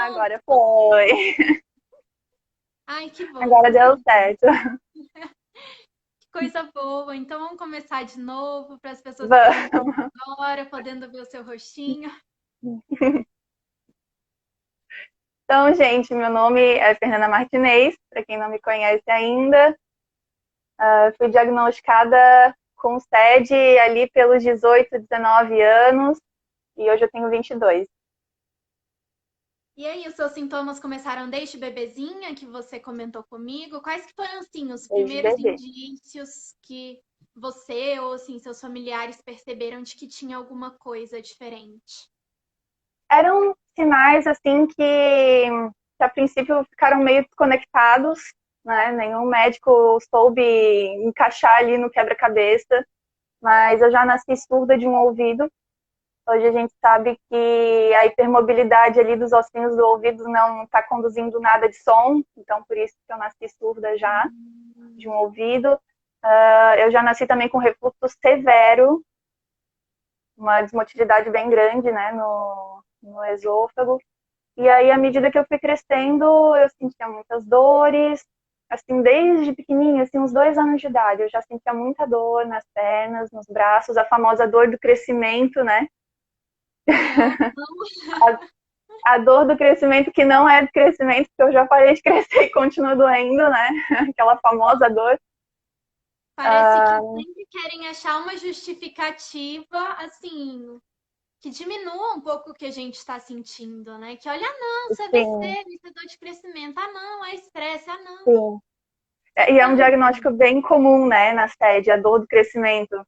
Pronto. Agora foi. Ai, que bom. Agora deu certo. Que coisa boa. Então vamos começar de novo para as pessoas ficarem Vamos. agora, podendo ver o seu rostinho. Então, gente, meu nome é Fernanda Martinez, para quem não me conhece ainda. Fui diagnosticada com SED ali pelos 18, 19 anos e hoje eu tenho 22. E aí, os seus sintomas começaram desde bebezinha, que você comentou comigo? Quais que foram, assim, os Desde primeiros bebê. indícios que você ou, assim, seus familiares perceberam de que tinha alguma coisa diferente? Eram sinais, assim, que a princípio ficaram meio desconectados, né? Nenhum médico soube encaixar ali no quebra-cabeça, mas eu já nasci surda de um ouvido. Hoje a gente sabe que a hipermobilidade ali dos ossinhos do ouvido não está conduzindo nada de som, então por isso que eu nasci surda já de um ouvido. Eu já nasci também com refluxo severo, uma desmotilidade bem grande, né, no esôfago. E aí, à medida que eu fui crescendo, eu sentia muitas dores, assim, desde pequenininha, assim, uns 2 anos de idade, eu já sentia muita dor nas pernas, nos braços, a famosa dor do crescimento, né? Não, A dor do crescimento que não é do crescimento, porque eu já parei de crescer e continuo doendo, né? Aquela famosa dor. parece que sempre querem achar uma justificativa, assim, que diminua um pouco o que a gente está sentindo, né? Que olha, não, isso é Sim, besteira, isso é dor de crescimento. Ah, não, é estresse. Ah, não, sim. você E é um sabe. diagnóstico bem comum, né, na SED, a dor do crescimento.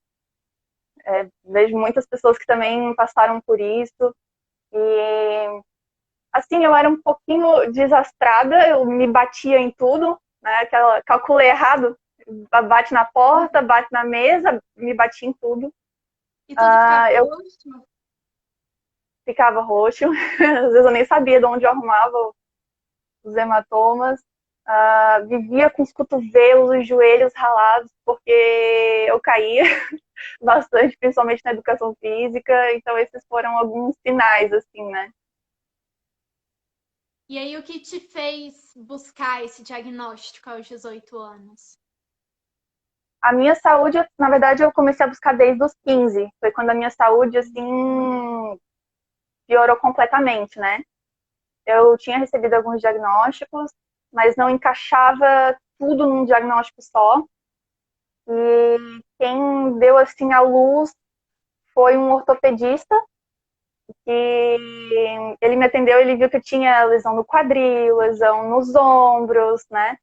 Vejo muitas pessoas que também passaram por isso. E, assim, eu era um pouquinho desastrada, eu me batia em tudo, né? Calculei errado, bate na porta, bate na mesa, me bati em tudo. E tudo ficava Eu roxo. ficava roxo, às vezes eu nem sabia de onde eu arrumava os hematomas. Vivia com os cotovelos, os joelhos ralados, porque eu caía bastante, principalmente na educação física. Então, esses foram alguns sinais, assim, né? E aí, o que te fez buscar esse diagnóstico aos 18 anos? A minha saúde, na verdade, eu comecei a buscar desde os 15. Foi quando a minha saúde, assim, piorou completamente, né? Eu tinha recebido alguns diagnósticos, mas não encaixava tudo num diagnóstico só. E quem deu, assim, a luz foi um ortopedista, e ele me atendeu, ele viu que eu tinha lesão no quadril, lesão nos ombros, né?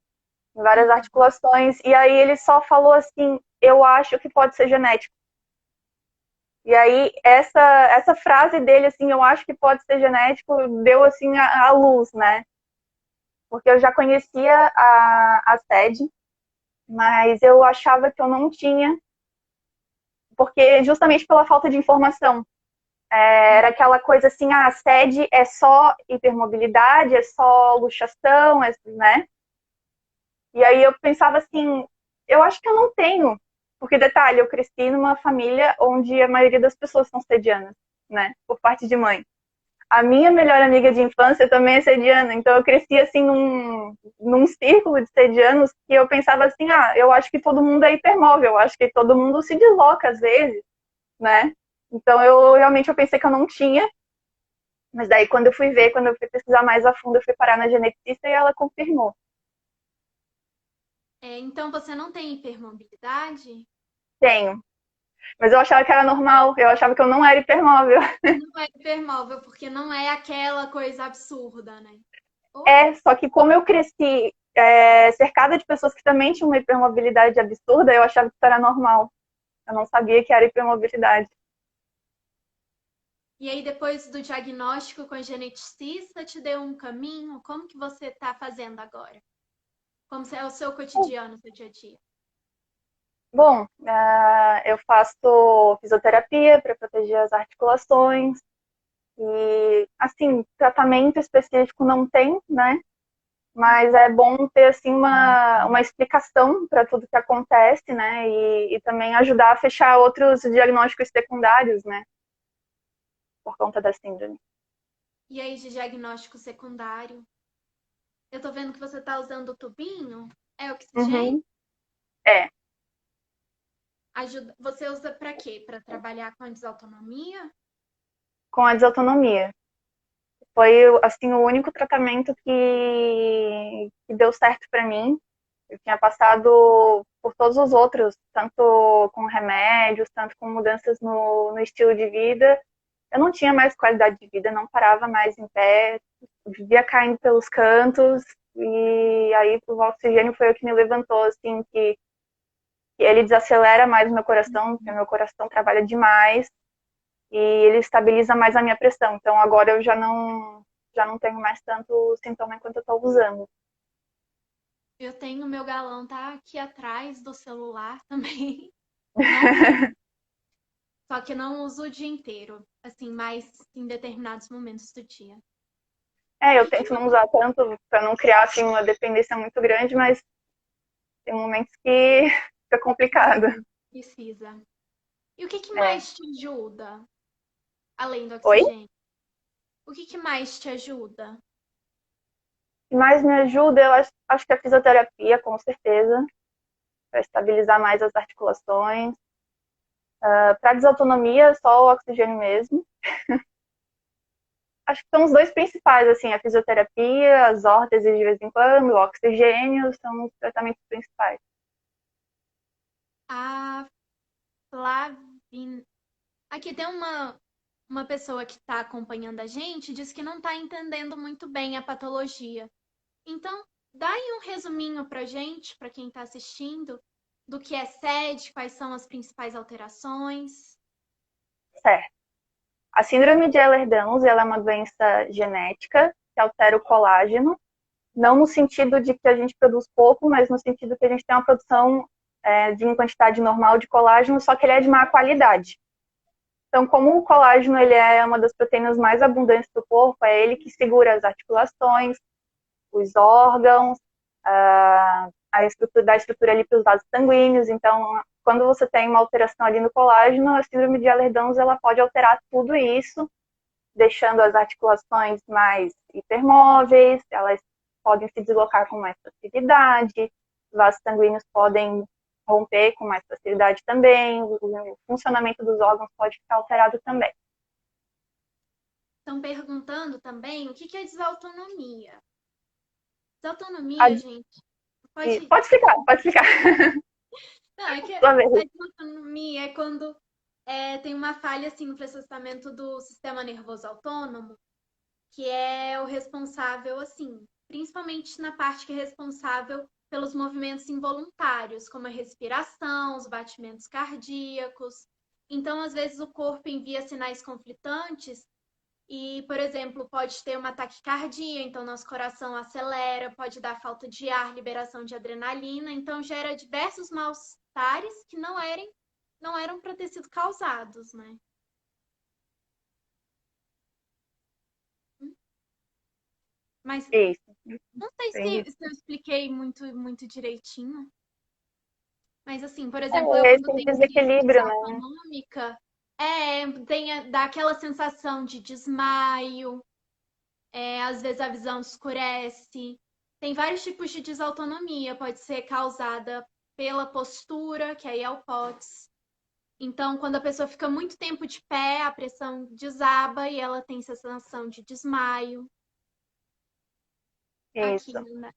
Em várias articulações. E aí ele só falou assim, eu acho que pode ser genético. E aí essa frase dele, assim, eu acho que pode ser genético, deu assim a luz, né? Porque eu já conhecia a SED, mas eu achava que eu não tinha, porque justamente pela falta de informação. Era aquela coisa assim, a SED é só hipermobilidade, é só luxação, né? E aí eu pensava assim, eu acho que eu não tenho. Porque, detalhe, eu cresci numa família onde a maioria das pessoas são sedianas, né? Por parte de mãe. A minha melhor amiga de infância também é sediana, então eu cresci assim num círculo de sedianos que eu pensava assim, eu acho que todo mundo é hipermóvel, eu acho que todo mundo se desloca às vezes, né? Então eu pensei que eu não tinha, mas daí quando eu fui ver, quando eu fui pesquisar mais a fundo, eu fui parar na geneticista e ela confirmou. É, então, você não tem hipermobilidade? Tenho. Mas eu achava que era normal, eu achava que eu não era hipermóvel. Não é hipermóvel, porque não é aquela coisa absurda, né? Oh, Só que como eu cresci cercada de pessoas que também tinham uma hipermobilidade absurda, eu achava que isso era normal. Eu não sabia que era hipermobilidade. e aí, depois do diagnóstico com a geneticista, te deu um caminho? Como que você está fazendo agora? Como é o seu cotidiano, o seu dia a dia? Bom, eu faço fisioterapia para proteger as articulações e, assim, tratamento específico não tem, né? Mas é bom ter, assim, uma explicação para tudo que acontece, né? E também ajudar a fechar outros diagnósticos secundários, né? Por conta da síndrome. E aí, de diagnóstico secundário? Eu tô vendo que você tá usando o tubinho. É oxigênio? Uhum. É, Ajuda... Você usa pra quê? Pra trabalhar com a desautonomia? com a desautonomia. Foi, assim, o único tratamento que deu certo para mim. Eu tinha passado por todos os outros, tanto com remédios, tanto com mudanças no estilo de vida. Eu não tinha mais qualidade de vida, não parava mais em pé, vivia caindo pelos cantos. E aí o oxigênio foi o que me levantou, assim, que ele desacelera mais o meu coração, porque o meu coração trabalha demais e ele estabiliza mais a minha pressão. Então agora eu já não tenho mais tanto sintoma enquanto eu estou usando. Eu tenho meu galão, tá aqui atrás do celular também. Não uso, só que não uso o dia inteiro, assim, mais em determinados momentos do dia. Eu tento não usar tanto para não criar assim uma dependência muito grande, mas tem momentos que fica complicado. Precisa. E o que que É. mais te ajuda, além do Oi? oxigênio? O que que mais te ajuda? O que mais me ajuda, eu acho que a fisioterapia, com certeza, para estabilizar mais as articulações. Para desautonomia, só o oxigênio mesmo. Acho que são os dois principais, assim, a fisioterapia, as órteses de vez em quando, o oxigênio, são os tratamentos principais. A Flavin... Aqui tem uma pessoa que está acompanhando a gente, diz que não está entendendo muito bem a patologia. Então, dá aí um resuminho pra gente, para quem está assistindo, do que é SED, quais são as principais alterações. Certo. A síndrome de Ehlers-Danlos, ela é uma doença genética que altera o colágeno, não no sentido de que a gente produz pouco, mas no sentido que a gente tem uma produção de uma quantidade normal de colágeno, só que ele é de má qualidade. Então, como o colágeno ele é uma das proteínas mais abundantes do corpo, é ele que segura as articulações, os órgãos, da estrutura ali para os vasos sanguíneos. Então, quando você tem uma alteração ali no colágeno, a síndrome de Ehlers-Danlos ela pode alterar tudo isso, deixando as articulações mais hipermóveis, elas podem se deslocar com mais facilidade, vasos sanguíneos podem romper com mais facilidade também, o funcionamento dos órgãos pode ficar alterado também. Estão perguntando também o que que é desautonomia. A, Desautonomia, gente, pode. pode explicar, pode explicar. Não, é que Sua vez. a desautonomia é quando tem uma falha assim no processamento do sistema nervoso autônomo, que é o responsável, assim, principalmente na parte que é responsável pelos movimentos involuntários, como a respiração, os batimentos cardíacos. Então, às vezes, o corpo envia sinais conflitantes e, por exemplo, pode ter uma taquicardia, então nosso coração acelera, pode dar falta de ar, liberação de adrenalina, então gera diversos mal-estares que não eram para ter sido causados, né? Mas Isso, não sei bem se, isso. se eu expliquei muito, muito direitinho. Mas assim, por exemplo, eu quando Esse tenho crise desequilíbrio, né? desautonômica, dá aquela sensação de desmaio, às vezes a visão escurece. Tem vários tipos de desautonomia, pode ser causada pela postura, que aí é o POTS. Então, quando a pessoa fica muito tempo de pé, a pressão desaba e ela tem sensação de desmaio. Aqui, Isso. né?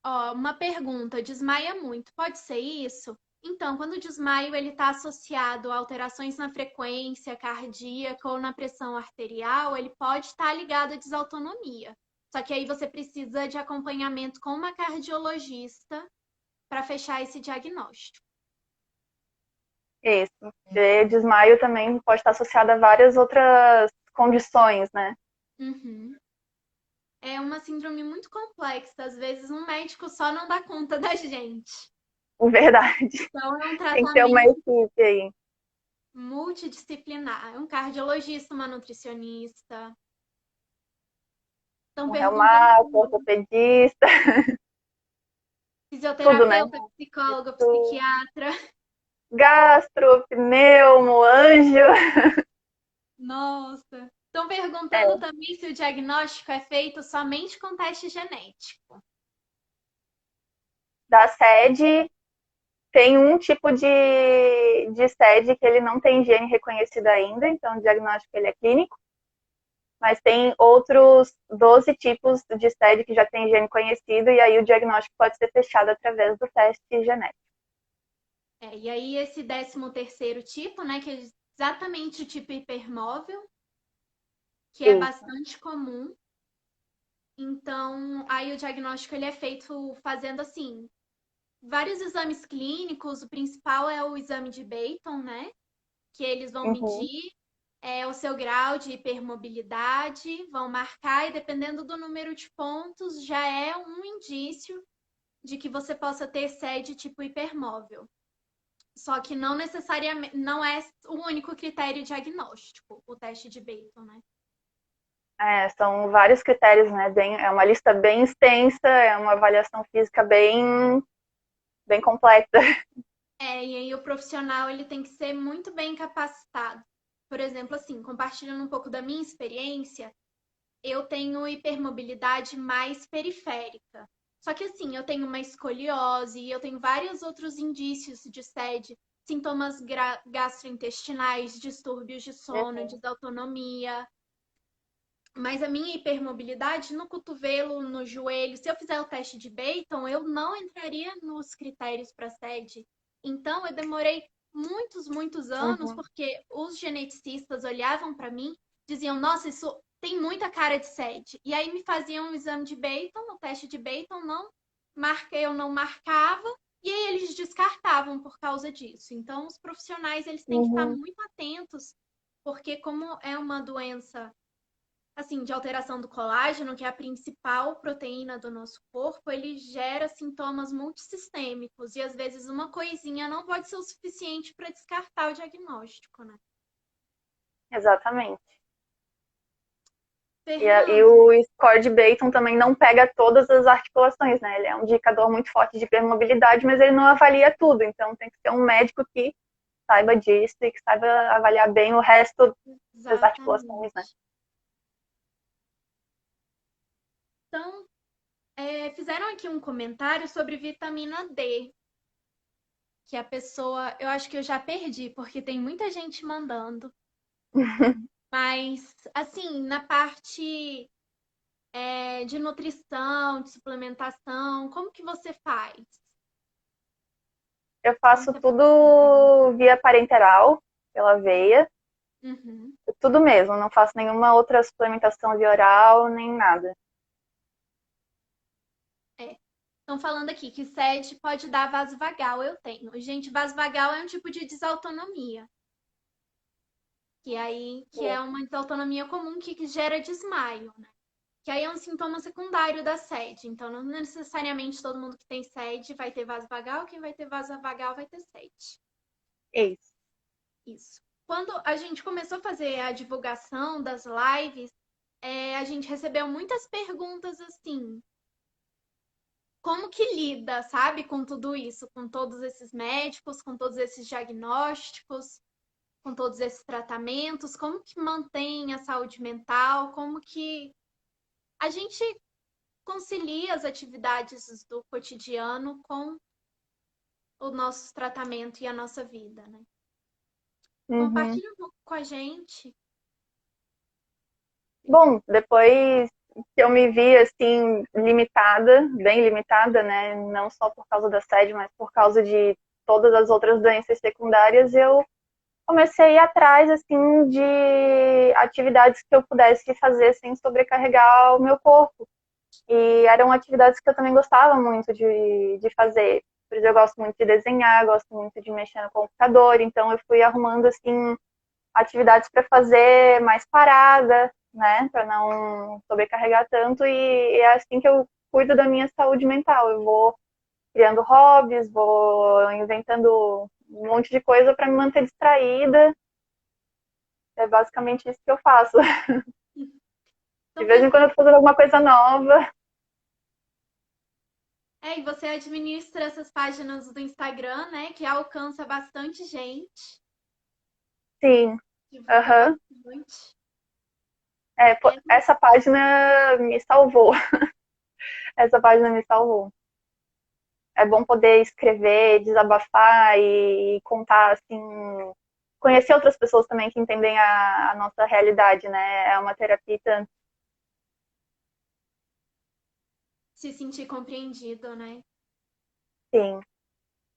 Ó, uma pergunta, desmaia muito, pode ser isso? Então, quando o desmaio ele está associado a alterações na frequência cardíaca ou na pressão arterial, ele pode estar ligado à desautonomia. Só que aí você precisa de acompanhamento com uma cardiologista para fechar esse diagnóstico. Isso. E desmaio também pode estar associado a várias outras condições, né? Uhum. É uma síndrome muito complexa, às vezes um médico só não dá conta da gente. Verdade. Então, é um Tem que ter uma tratamento equipe aí. multidisciplinar. É um cardiologista, uma nutricionista. Estão Um perguntando reumato, também. ortopedista, tudo, né? Fisioterapeuta, psicólogo, Isso. psiquiatra. Gastro, pneumo, anjo. Nossa. Estão perguntando É, também se o diagnóstico é feito somente com teste genético. da sede, tem um tipo de sede que ele não tem gene reconhecido ainda, então o diagnóstico ele é clínico, mas tem outros 12 tipos de sede que já tem gene conhecido, e aí o diagnóstico pode ser fechado através do teste genético. E aí esse 13º tipo, né, que é exatamente o tipo hipermóvel, que é Isso. bastante comum. Então, aí o diagnóstico ele é feito fazendo assim, vários exames clínicos. O principal é o exame de Bayton, né? Que eles vão Uhum. medir o seu grau de hipermobilidade, vão marcar e dependendo do número de pontos, já é um indício de que você possa ter sede tipo hipermóvel. Só que não necessariamente, não é o único critério diagnóstico, o teste de Bayton, né? É, são vários critérios, né? É uma lista bem extensa, é uma avaliação física bem completa. E aí o profissional ele tem que ser muito bem capacitado. Por exemplo, assim, compartilhando um pouco da minha experiência, eu tenho hipermobilidade mais periférica. Só que assim, eu tenho uma escoliose, eu tenho vários outros indícios de SED, sintomas gastrointestinais, distúrbios de sono, Uhum. desautonomia. Mas a minha hipermobilidade no cotovelo, no joelho, se eu fizer o teste de Bayton, eu não entraria nos critérios para SED. Então, eu demorei muitos anos, Uhum. porque os geneticistas olhavam para mim, diziam: Nossa, isso tem muita cara de SED. E aí me faziam um exame de Bayton, o teste de Bayton, eu não marcava, e aí eles descartavam por causa disso. Então, os profissionais eles têm que estar Uhum. muito atentos, porque como é uma doença assim, de alteração do colágeno, que é a principal proteína do nosso corpo, ele gera sintomas multissistêmicos e às vezes uma coisinha não pode ser o suficiente para descartar o diagnóstico, né? Exatamente. E Fernanda, o score de Bayton também não pega todas as articulações, né? Ele é um indicador muito forte de hipermobilidade, mas ele não avalia tudo. Então tem que ser um médico que saiba disso e que saiba avaliar bem o resto das articulações, né? exatamente. Então, fizeram aqui um comentário sobre vitamina D, que a pessoa, eu acho que eu já perdi, porque tem muita gente mandando, mas assim, na parte de nutrição, de suplementação, como que você faz? Eu Como faço você faz? tudo via parenteral, pela veia, Uhum. tudo mesmo, não faço nenhuma outra suplementação via oral, nem nada. É. Estão falando aqui que SED pode dar vaso vagal. Eu tenho. Gente, vaso vagal é um tipo de desautonomia. Que é uma desautonomia comum que gera desmaio, né? Que aí é um sintoma secundário da SED. Então, não necessariamente todo mundo que tem SED vai ter vaso vagal. Quem vai ter vaso vagal vai ter SED. Isso. Isso. Quando a gente começou a fazer a divulgação das lives, a gente recebeu muitas perguntas assim: como que lida, sabe, com tudo isso, com todos esses médicos, com todos esses diagnósticos, com todos esses tratamentos, como que mantém a saúde mental, como que a gente concilia as atividades do cotidiano com o nosso tratamento e a nossa vida, né? Uhum. Compartilha um pouco com a gente. Bom, depois que eu me vi assim limitada, bem limitada, né, não só por causa da sede, mas por causa de todas as outras doenças secundárias, eu comecei a ir atrás assim de atividades que eu pudesse fazer sem sobrecarregar o meu corpo. E eram atividades que eu também gostava muito de fazer. Por exemplo, eu gosto muito de desenhar, gosto muito de mexer no computador, então eu fui arrumando assim atividades para fazer mais parada, né, para não sobrecarregar tanto e é assim que eu cuido da minha saúde mental. Eu vou criando hobbies, vou inventando um monte de coisa para me manter distraída. É basicamente isso que eu faço. De Então, vez em quando eu tô fazendo alguma coisa nova. e você administra essas páginas do Instagram, né, que alcança bastante gente, Sim. divulga Aham. bastante. Essa página me salvou. Essa página me salvou. É bom poder escrever, desabafar e contar, assim, conhecer outras pessoas também que entendem a nossa realidade, né? É uma terapia tanto. Se sentir compreendido, né? Sim,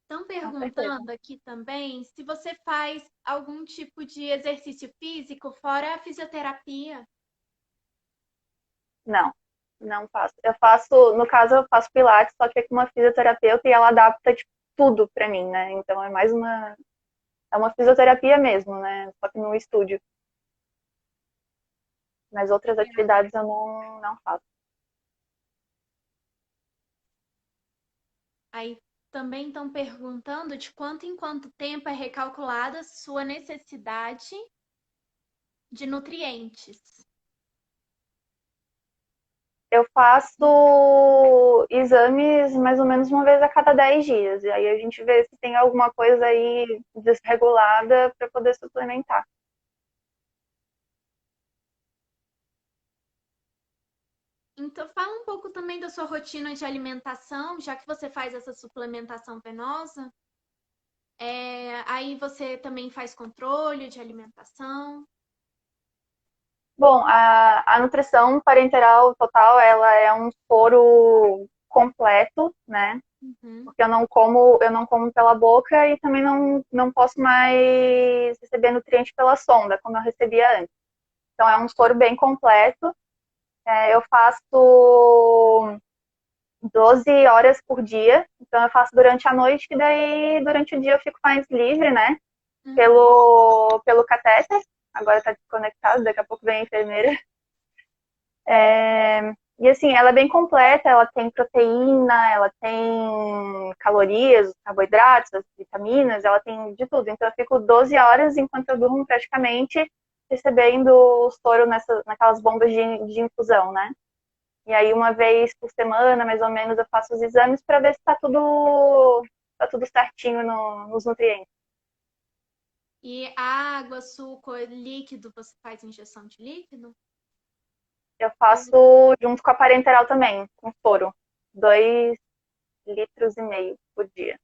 Estão com certeza. perguntando aqui também se você faz algum tipo de exercício físico fora a fisioterapia. Não, não faço. Eu faço, no caso, eu faço pilates, só que é com uma fisioterapeuta e ela adapta, tipo, tudo pra mim, né? Então é uma fisioterapia mesmo, né? Só que no estúdio. Mas outras atividades eu não faço. Aí também estão perguntando de quanto em quanto tempo é recalculada sua necessidade de nutrientes. Eu faço exames mais ou menos uma vez a cada 10 dias. E aí a gente vê se tem alguma coisa aí desregulada para poder suplementar. Então, fala um pouco também da sua rotina de alimentação, já que você faz essa suplementação venosa. Aí você também faz controle de alimentação. Bom, a nutrição parenteral total, ela é um foro completo, né? Uhum. Porque eu não como pela boca e também não posso mais receber nutriente pela sonda, como eu recebia antes. Então é um soro bem completo. Eu faço 12 horas por dia, então eu faço durante a noite, e daí durante o dia eu fico mais livre, né? Uhum. Pelo catéter. Agora tá desconectado, daqui a pouco vem a enfermeira. E assim, ela é bem completa, ela tem proteína, ela tem calorias, carboidratos, as vitaminas, ela tem de tudo. Então eu fico 12 horas enquanto eu durmo praticamente recebendo o soro naquelas bombas de infusão, né? E aí uma vez por semana, mais ou menos, eu faço os exames para ver se tá tudo certinho nos nutrientes. E água, suco, líquido, você faz injeção de líquido? Eu faço junto com a parenteral também, com soro. 2,5 litros por dia.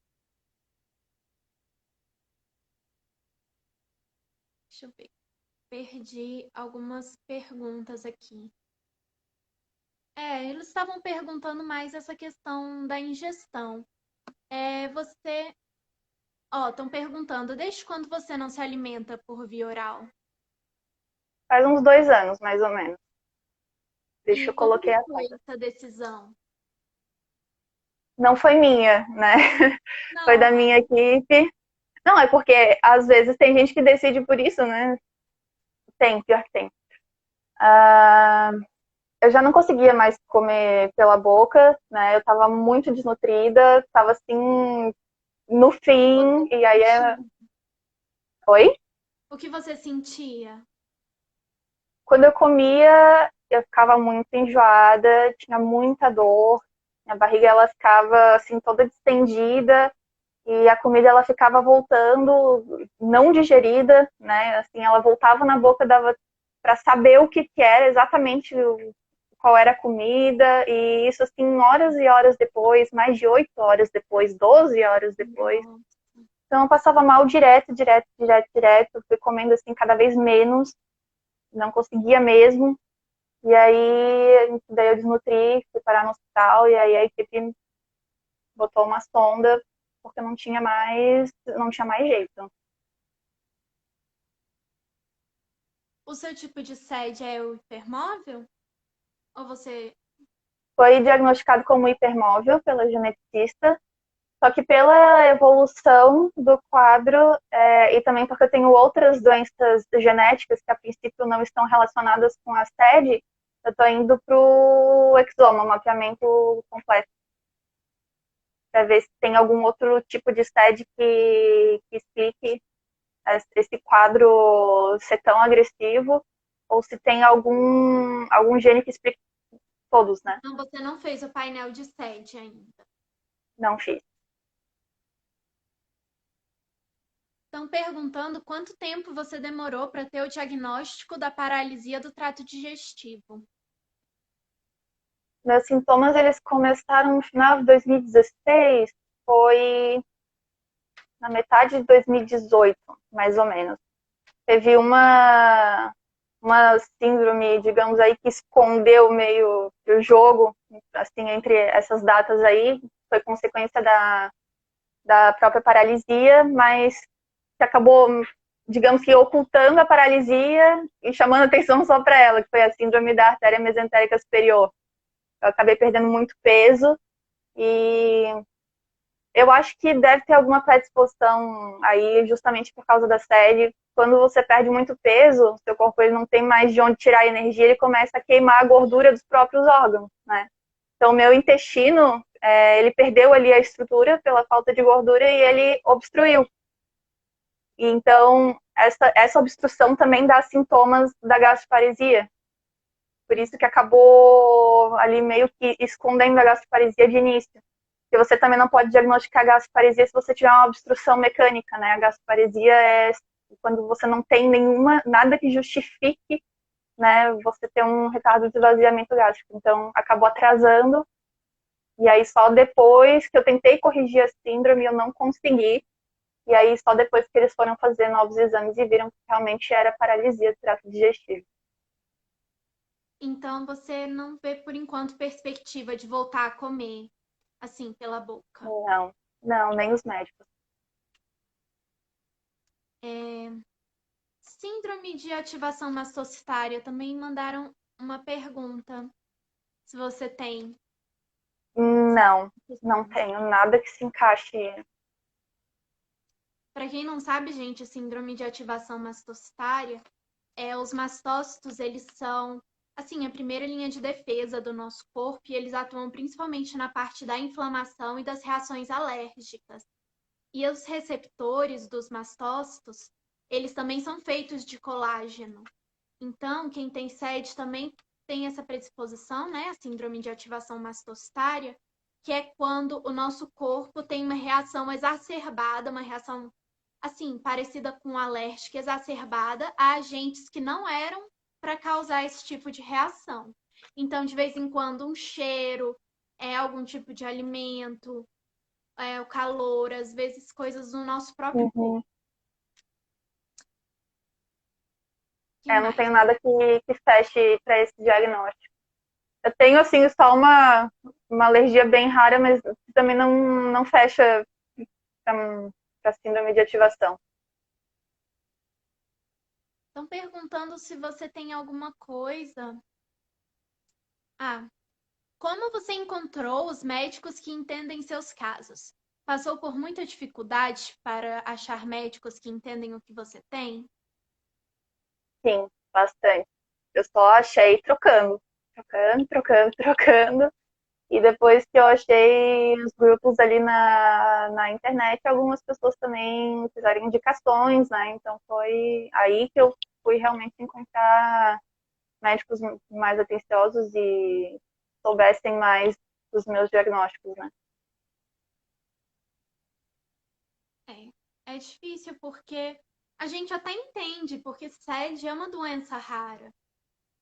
Deixa eu ver. Perdi algumas perguntas aqui. Eles estavam perguntando mais essa questão da ingestão. Você. Ó, estão perguntando, desde quando você não se alimenta por via oral? Faz uns 2 anos, mais ou menos. Deixa E eu como que coloquei a foi conta. essa decisão? Não foi minha, né? Foi Não, da minha equipe. Não, é porque às vezes tem gente que decide por isso, né? Tem, pior que tem. Ah, eu já não conseguia mais comer pela boca, né? Eu tava muito desnutrida, tava assim, no você fim, e aí é. sentia? Oi? O que você sentia? Quando eu comia, eu ficava muito enjoada, tinha muita dor, minha barriga ela ficava assim toda distendida e a comida ela ficava voltando não digerida, né? Assim, ela voltava na boca, dava para saber o que era exatamente qual era a comida e isso assim horas e horas depois, mais de 8 horas depois, 12 horas depois. Não. Então eu passava mal direto, direto, direto, direto, fui comendo assim cada vez menos, não conseguia mesmo. E aí, daí eu desnutri, fui parar no hospital e aí a equipe botou uma sonda porque não tinha mais jeito. O seu tipo de sede é o hipermóvel? Ou você. Foi diagnosticado como hipermóvel pela geneticista, só que pela evolução do quadro e também porque eu tenho outras doenças genéticas que a princípio não estão relacionadas com a sede, eu estou indo para o exoma, mapeamento completo, para ver se tem algum outro tipo de sede que explique esse quadro ser tão agressivo, ou se tem algum gene que explique todos, né? Não, você não fez o painel de sede ainda. Não fiz. Estão perguntando quanto tempo você demorou para ter o diagnóstico da paralisia do trato digestivo. Meus sintomas, eles começaram no final de 2016, foi na metade de 2018, mais ou menos. Teve uma síndrome, digamos aí, que escondeu meio o jogo, assim, entre essas datas aí, foi consequência da própria paralisia, mas que acabou, digamos que, ocultando a paralisia e chamando atenção só para ela, que foi a síndrome da artéria mesentérica superior. Eu acabei perdendo muito peso e eu acho que deve ter alguma predisposição aí, justamente por causa da série. Quando você perde muito peso, seu corpo ele não tem mais de onde tirar energia, ele começa a queimar a gordura dos próprios órgãos, né? Então, meu intestino, ele perdeu ali a estrutura pela falta de gordura e ele obstruiu. E então, essa obstrução também dá sintomas da gastroparesia. Por isso que acabou ali meio que escondendo a gastroparesia de início. Porque você também não pode diagnosticar gastroparesia se você tiver uma obstrução mecânica, né? A gastroparesia é quando você não tem nada que justifique, né, você ter um retardo de esvaziamento gástrico. Então, acabou atrasando. E aí, só depois que eu tentei corrigir a síndrome, eu não consegui. E aí, só depois que eles foram fazer novos exames e viram que realmente era paralisia do trato digestivo. Então você não vê por enquanto perspectiva de voltar a comer assim pela boca. Não, não, nem os médicos. Síndrome de ativação mastocitária também mandaram uma pergunta. Se você tem. Não, não tenho nada que se encaixe. Para quem não sabe, gente, a síndrome de ativação mastocitária os mastócitos, eles são assim, a primeira linha de defesa do nosso corpo e eles atuam principalmente na parte da inflamação e das reações alérgicas. E os receptores dos mastócitos, eles também são feitos de colágeno. Então, quem tem sede também tem essa predisposição, né? A síndrome de ativação mastocitária, que é quando o nosso corpo tem uma reação exacerbada, uma reação, assim, parecida com alérgica exacerbada a agentes que não eram para causar esse tipo de reação. Então, de vez em quando, um cheiro, algum tipo de alimento, o calor, às vezes coisas do nosso próprio corpo. Uhum. Que Não mais? tenho nada que feche para esse diagnóstico. Eu tenho, assim, só uma alergia bem rara, mas também não fecha para síndrome de ativação. Estão perguntando se você tem alguma coisa. Ah, como você encontrou os médicos que entendem seus casos? Passou por muita dificuldade para achar médicos que entendem o que você tem? Sim, bastante. Eu só achei trocando, trocando, trocando, trocando. E depois que eu achei os grupos ali na internet, algumas pessoas também fizeram indicações, né? Então foi aí que eu fui realmente encontrar médicos mais atenciosos e soubessem mais dos meus diagnósticos, né? É difícil porque a gente até entende, porque SED é uma doença rara.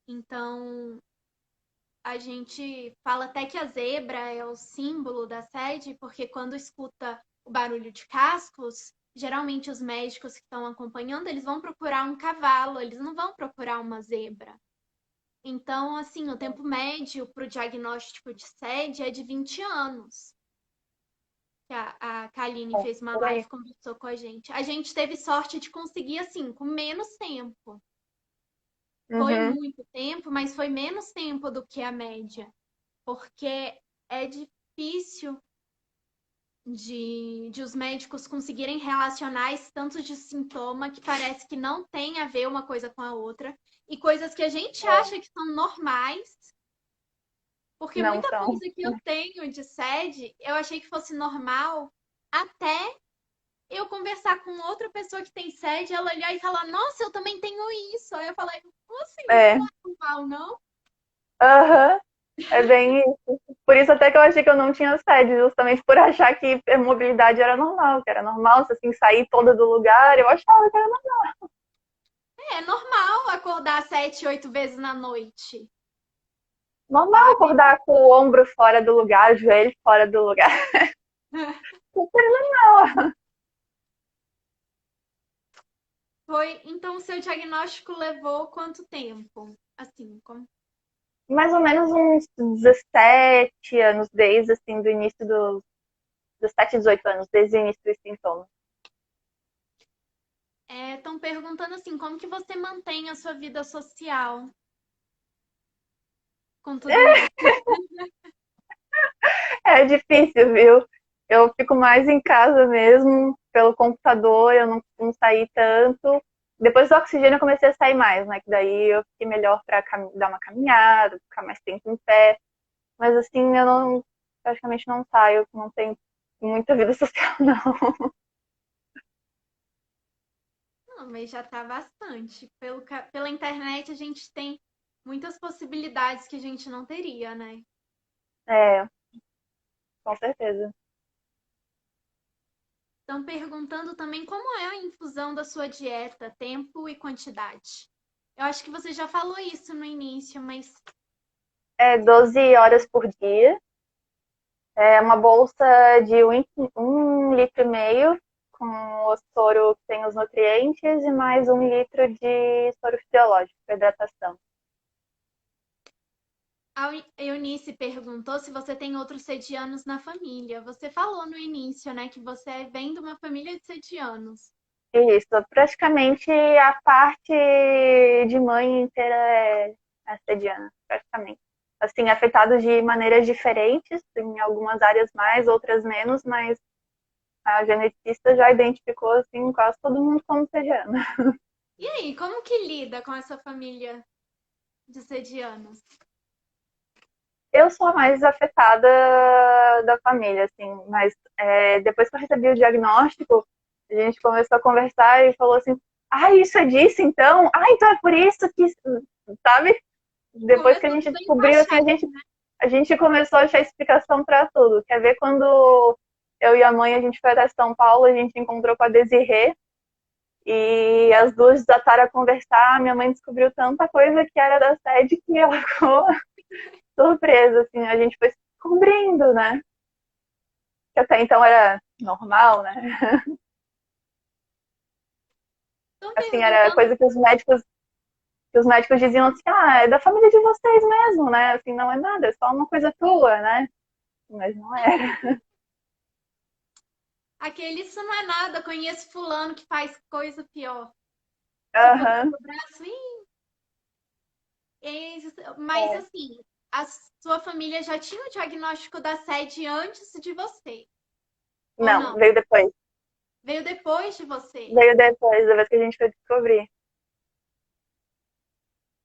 Então, a gente fala até que a zebra é o símbolo da sede, porque quando escuta o barulho de cascos, geralmente os médicos que estão acompanhando, eles vão procurar um cavalo, eles não vão procurar uma zebra. Então, assim, o tempo médio para o diagnóstico de sede é de 20 anos. Que a Kaline fez uma Por aí. live, conversou com a gente. A gente teve sorte de conseguir, assim, com menos tempo. Foi Uhum. muito tempo, mas foi menos tempo do que a média. Porque é difícil de os médicos conseguirem relacionar esse tanto de sintoma que parece que não tem a ver uma coisa com a outra e coisas que a gente acha que são normais, porque Não muita são. coisa que eu tenho de sede, eu achei que fosse normal até eu conversar com outra pessoa que tem sede, ela olhar e falar, nossa, eu também tenho isso. Aí eu falei, como assim? Isso É. não é normal, não? Aham. É bem isso. Por isso até que eu achei que eu não tinha sede, justamente por achar que a mobilidade era normal, que era normal, se assim, sair toda do lugar, eu achava que era normal. É normal acordar 7, 8 vezes na noite, Normal sabe? acordar com o ombro fora do lugar, o joelho fora do lugar. Super normal. Foi, então o seu diagnóstico levou quanto tempo? Assim, como... Mais ou menos uns 17 anos, desde assim, do início dos 17, 18 anos, desde o início dos sintomas. Estão perguntando assim, como que você mantém a sua vida social com tudo isso? É difícil, viu? Eu fico mais em casa mesmo, pelo computador, eu não costumo sair tanto. Depois do oxigênio eu comecei a sair mais, né? Que daí eu fiquei melhor pra dar uma caminhada, ficar mais tempo em pé. Mas assim, eu não, praticamente não saio, não tenho muita vida social, não. Não, mas já tá bastante. Pela internet a gente tem muitas possibilidades que a gente não teria, né? É, com certeza. Estão perguntando também como é a infusão da sua dieta, tempo e quantidade. Eu acho que você já falou isso no início, mas É 12 horas por dia. É uma bolsa de 1,5 litro com o soro que tem os nutrientes e mais 1 litro de soro fisiológico para hidratação. a Eunice perguntou se você tem outros sedianos na família. Você falou no início, né, que você vem de uma família de sedianos. Isso, praticamente a parte de mãe inteira é acediana, praticamente. Assim, afetados de maneiras diferentes, em algumas áreas mais, outras menos, mas a geneticista já identificou, assim, quase todo mundo como sediana. E aí, como que lida com essa família de sedianos? Eu sou a mais afetada da família, assim, mas depois que eu recebi o diagnóstico, a gente começou a conversar e falou assim, ah, isso é disso então? Ah, então é por isso que, sabe? Depois que a Começou gente tudo a descobriu, assim, encaixar. a gente começou a achar explicação para tudo. Quer ver quando eu e a mãe, a gente foi até São Paulo, a gente encontrou com a Desirê, e as duas desataram a conversar, minha mãe descobriu tanta coisa que era da sede que ela ficou surpresa, assim, a gente foi descobrindo, né? Que até então era normal, né? Estão Assim, era perguntando. coisa que os médicos diziam assim, ah, é da família de vocês mesmo, né? Assim, não é nada, é só uma coisa tua, né? Mas não é. Aquele, isso não é nada, conheço fulano que faz coisa pior. Se for Aham. do braço, mas É. assim, a sua família já tinha o diagnóstico da sede antes de você, ou Não, não? veio depois. Veio depois de você. Veio depois, da vez que a gente foi descobrir.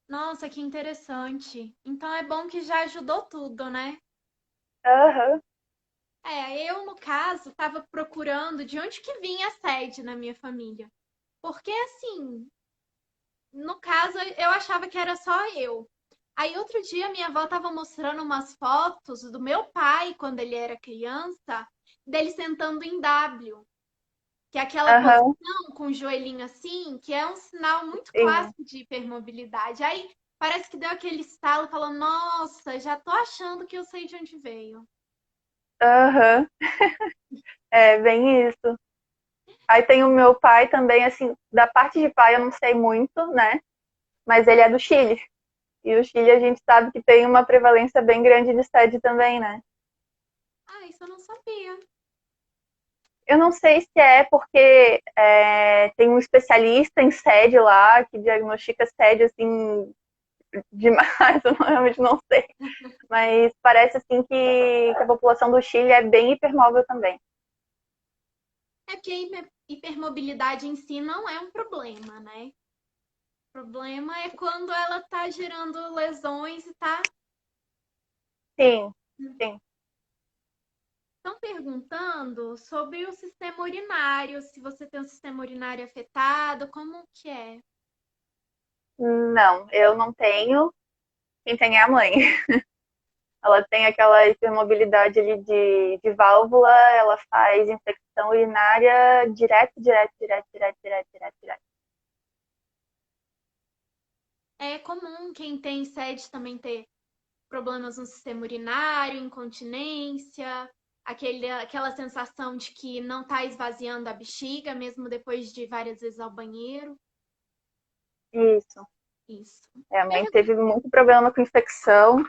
Nossa, que interessante. Então é bom que já ajudou tudo, né? Aham. Eu, no caso, estava procurando de onde que vinha a sede na minha família. Porque, assim, no caso, eu achava que era só eu. Aí, outro dia, minha avó estava mostrando umas fotos do meu pai, quando ele era criança, dele sentando em W, que é aquela Aham. posição com o joelhinho assim, que é um sinal muito Sim. clássico de hipermobilidade. Aí, parece que deu aquele estalo, falou: Nossa, já tô achando que eu sei de onde veio. Aham. É, bem isso. Aí tem o meu pai também, assim, da parte de pai eu não sei muito, né? Mas ele é do Chile. E o Chile a gente sabe que tem uma prevalência bem grande de sede também, né? Ah, isso eu não sabia. Eu não sei se é porque tem um especialista em sede lá que diagnostica sede assim demais, eu realmente não sei. Mas parece assim que a população do Chile é bem hipermóvel também. É porque a hipermobilidade em si não é um problema, né? O problema é quando ela tá gerando lesões e tá. Sim, sim. Estão perguntando sobre o sistema urinário, se você tem um sistema urinário afetado, como que é? Não, eu não tenho. Quem tem é a mãe. Ela tem aquela hipermobilidade ali de válvula, ela faz infecção urinária direto, direto, direto, direto, direto, direto, direto. É comum quem tem sede também ter problemas no sistema urinário, incontinência, aquela sensação de que não está esvaziando a bexiga, mesmo depois de ir várias vezes ao banheiro. Isso. Isso. A Eu mãe teve muito problema com infecção.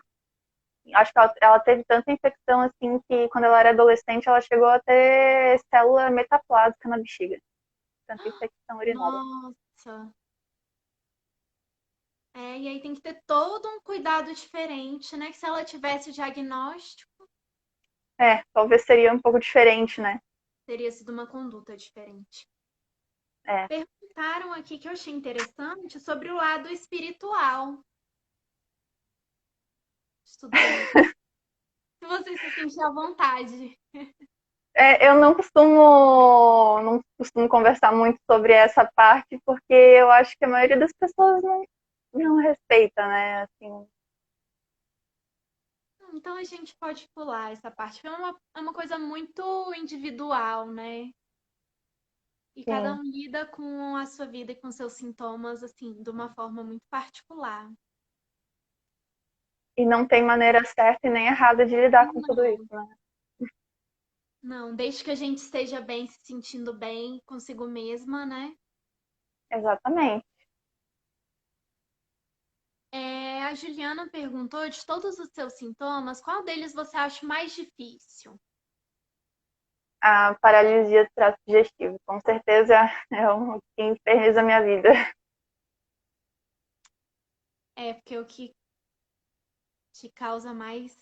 Acho que ela teve tanta infecção assim que quando ela era adolescente ela chegou a ter célula metaplásica na bexiga. Tanta infecção urinária. Nossa. É, e aí tem que ter todo um cuidado diferente, né? Que se ela tivesse diagnóstico, Talvez seria um pouco diferente, né? teria sido uma conduta diferente. É. Perguntaram aqui que eu achei interessante sobre o lado espiritual. Estudei. Se você se sentir à vontade. Eu não costumo conversar muito sobre essa parte, porque eu acho que a maioria das pessoas não respeita, né? Assim, Então a gente pode pular essa parte. É uma coisa muito individual, né? E cada sim. um lida com a sua vida e com seus sintomas, assim, de uma forma muito particular. E não tem maneira certa e nem errada de lidar com tudo isso, Não, né? não, desde que a gente esteja bem, se sentindo bem consigo mesma, né? Exatamente. A Juliana perguntou de todos os seus sintomas, qual deles você acha mais difícil? A paralisia do trato digestivo, com certeza é o que inferniza a minha vida. É, porque o que te causa mais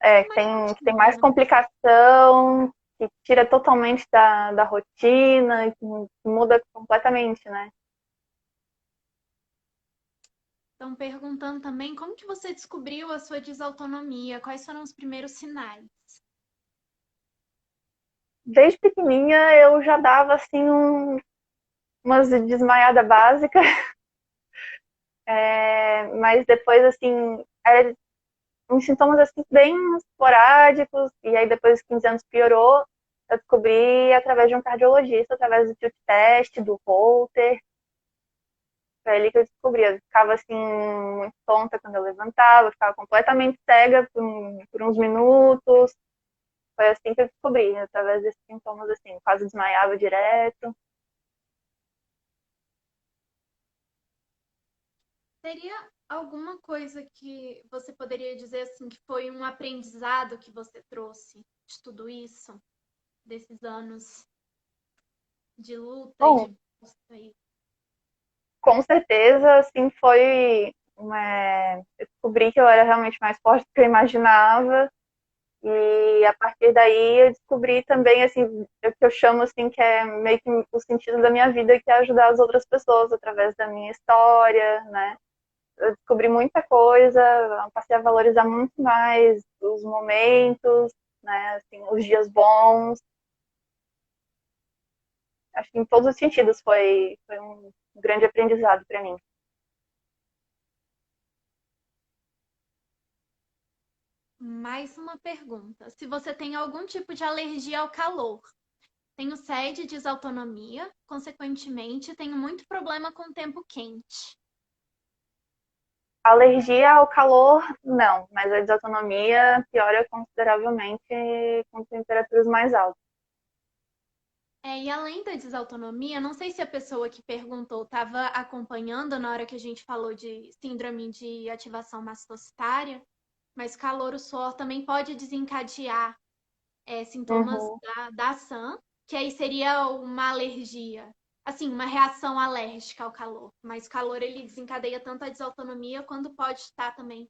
Que tem fatiga, mais né? complicação, que tira totalmente da rotina, que muda completamente, né? Estão perguntando também como que você descobriu a sua desautonomia, quais foram os primeiros sinais? Desde pequenininha eu já dava assim umas desmaiada básica, mas depois assim, era uns sintomas assim bem esporádicos, e aí depois dos 15 anos piorou. Eu descobri através de um cardiologista, através do tilt test, do Holter. Foi ali que eu descobri. Eu ficava assim, muito tonta quando eu levantava, eu ficava completamente cega por uns minutos. Foi assim que eu descobri, através desses sintomas assim, quase desmaiava direto. Teria alguma coisa que você poderia dizer assim que foi um aprendizado que você trouxe de tudo isso, desses anos de luta e Bom, de busca aí? com certeza, assim, eu descobri que eu era realmente mais forte do que eu imaginava. E a partir daí eu descobri também, assim, o que eu chamo, assim, que é meio que o sentido da minha vida, que é ajudar as outras pessoas através da minha história, né? Eu descobri muita coisa, eu passei a valorizar muito mais os momentos, né? Assim, os dias bons. Acho que em todos os sentidos foi um grande aprendizado para mim. Mais uma pergunta. Se você tem algum tipo de alergia ao calor? Tenho sede, desautonomia, consequentemente, tenho muito problema com o tempo quente. Alergia ao calor, não, mas a desautonomia piora consideravelmente com temperaturas mais altas. E além da desautonomia, não sei se a pessoa que perguntou estava acompanhando na hora que a gente falou de síndrome de ativação mastocitária, mas calor, o suor também pode desencadear sintomas Uhum. da SAM, que aí seria uma alergia, assim, uma reação alérgica ao calor. Mas o calor ele desencadeia tanto a desautonomia quanto pode estar também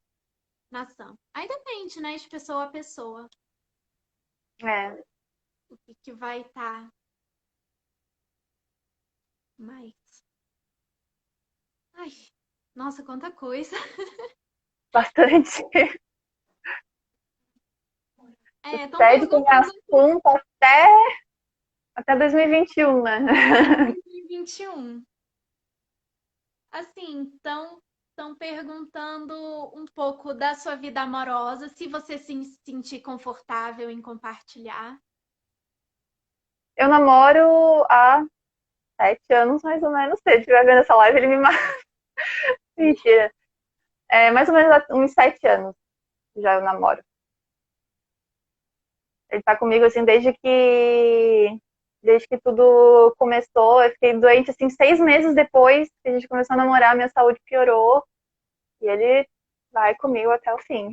na SAM. Aí depende, né, de pessoa a pessoa, É, o que vai estar mais. Ai, nossa, quanta coisa. bastante. Estão Pede tem perguntando assunto até 2021, né? até 2021. Assim, então, Estão perguntando um pouco da sua vida amorosa, se você se sentir confortável em compartilhar. Eu namoro há 7 anos, mais ou menos. Se ele estiver vendo essa live, ele me mata. Mentira. É mais ou menos há uns 7 anos já eu namoro. Ele tá comigo, assim, desde que tudo começou. Eu fiquei doente, assim, 6 meses depois que a gente começou a namorar, minha saúde piorou. E ele vai comigo até o fim.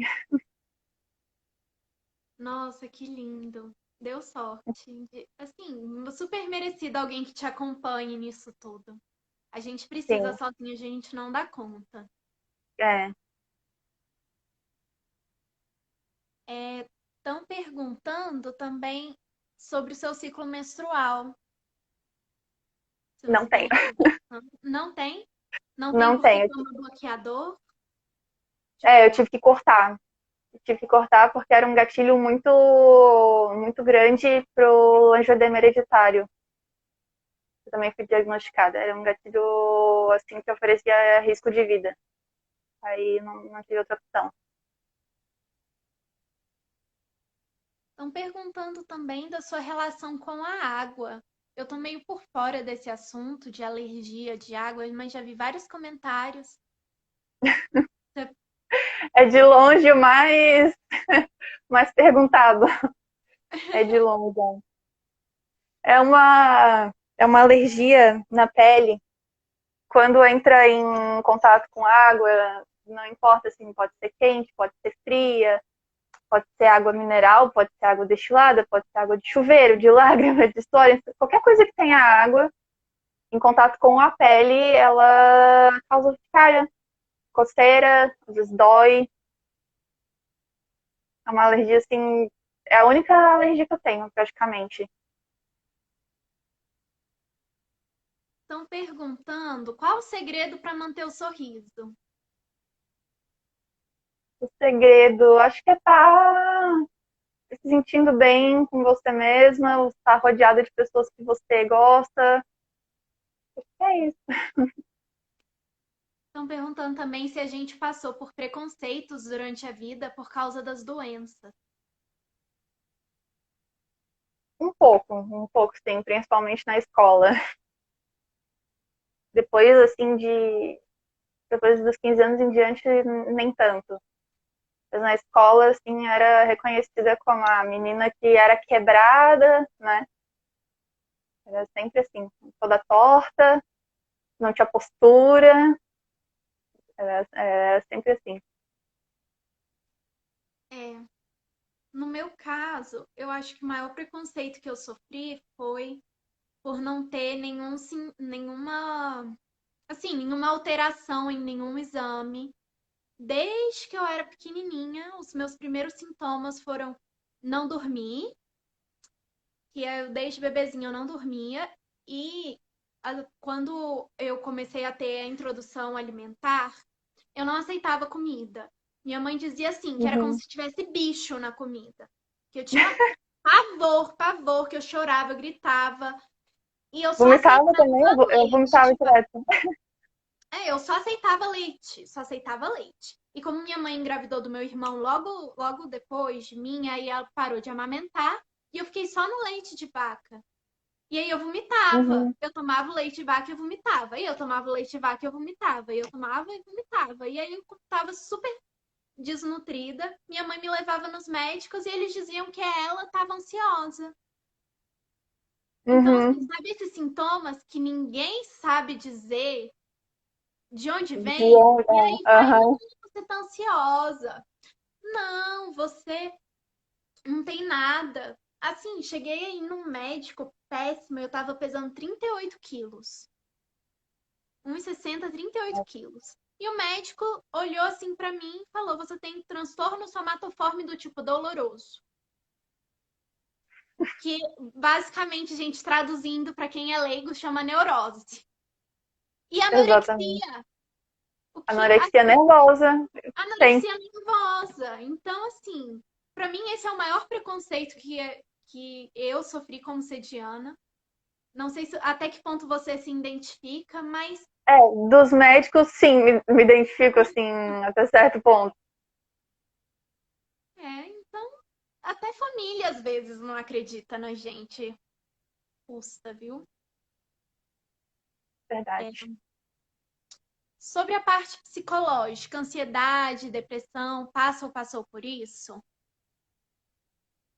Nossa, que lindo. Deu sorte. Assim, super merecido alguém que te acompanhe nisso tudo. A gente precisa Sim, sozinho, a gente não dá conta. é. Estão perguntando também sobre o seu ciclo menstrual. Se Não você tem tenho. ovulação. Não tem? Não tem Não porque tenho. toma bloqueador? Eu Tipo, tive que cortar. Eu tive que cortar porque era um gatilho muito, muito grande pro angioedema hereditário. Eu também fui diagnosticada. Era um gatilho, assim, que oferecia risco de vida. Aí não tive outra opção. estão perguntando também da sua relação com a água. Eu tô meio por fora desse assunto de alergia de água, mas já vi vários comentários. Você- É de longe o mais perguntado. É de longe. É uma alergia na pele. Quando entra em contato com água, não importa, assim, pode ser quente, pode ser fria, pode ser água mineral, pode ser água destilada, pode ser água de chuveiro, de lágrima, de história, qualquer coisa que tenha água em contato com a pele, ela causa urticária, coceira, às vezes dói. É uma alergia, assim, é a única alergia que eu tenho, praticamente. Estão perguntando qual o segredo para manter o sorriso. O segredo, acho que é estar se sentindo bem com você mesma, estar rodeada de pessoas que você gosta. É isso. Estão perguntando também se a gente passou por preconceitos durante a vida por causa das doenças. Um pouco, sim, principalmente na escola. Depois, assim, depois dos 15 anos em diante, nem tanto. Mas na escola, assim, era reconhecida como a menina que era quebrada, né? Era sempre assim, toda torta, não tinha postura, era sempre assim. É, no meu caso, eu acho que o maior preconceito que eu sofri foi por não ter nenhuma alteração em nenhum exame. Desde que eu era pequenininha, os meus primeiros sintomas foram não dormir, que eu desde bebezinha eu não dormia, e quando eu comecei a ter a introdução alimentar, eu não aceitava comida. Minha mãe dizia assim, que era como Uhum. se tivesse bicho na comida. Que eu tinha pavor, pavor, que eu chorava, eu gritava. E eu só Vomitava aceitava também, eu leite vomitava de vaca. direto. Eu só aceitava leite, só aceitava leite. E como minha mãe engravidou do meu irmão logo depois de mim, aí ela parou de amamentar e eu fiquei só no leite de vaca. E aí eu vomitava. Uhum. Eu tomava o leite de vaca e eu vomitava. E eu tomava o leite de vaca e eu vomitava. E eu tomava e vomitava. E aí eu tava super desnutrida. Minha mãe me levava nos médicos e eles diziam que ela estava ansiosa. Então, assim, Uhum. sabe esses sintomas que ninguém sabe dizer de onde De vem? onde, E aí vai, aham. não, você tá ansiosa. Não, você não tem nada. Assim, cheguei aí num médico péssimo, eu tava pesando 38 quilos. 1,60, 38 quilos. E o médico olhou assim pra mim e falou: você tem transtorno somatoforme do tipo doloroso. Que basicamente, gente, traduzindo pra quem é leigo, chama neurose. E Exatamente. anorexia. O que Anorexia nervosa, tem. anorexia nervosa. Então, assim, pra mim esse é o maior preconceito que eu sofri como sediana. Não sei até que ponto você se identifica, mas É, dos médicos, sim, me identifico, assim, até certo ponto. então até família às vezes não acredita na gente. Custa, viu? É. Verdade. Sobre a parte psicológica, ansiedade, depressão, passa ou passou por isso?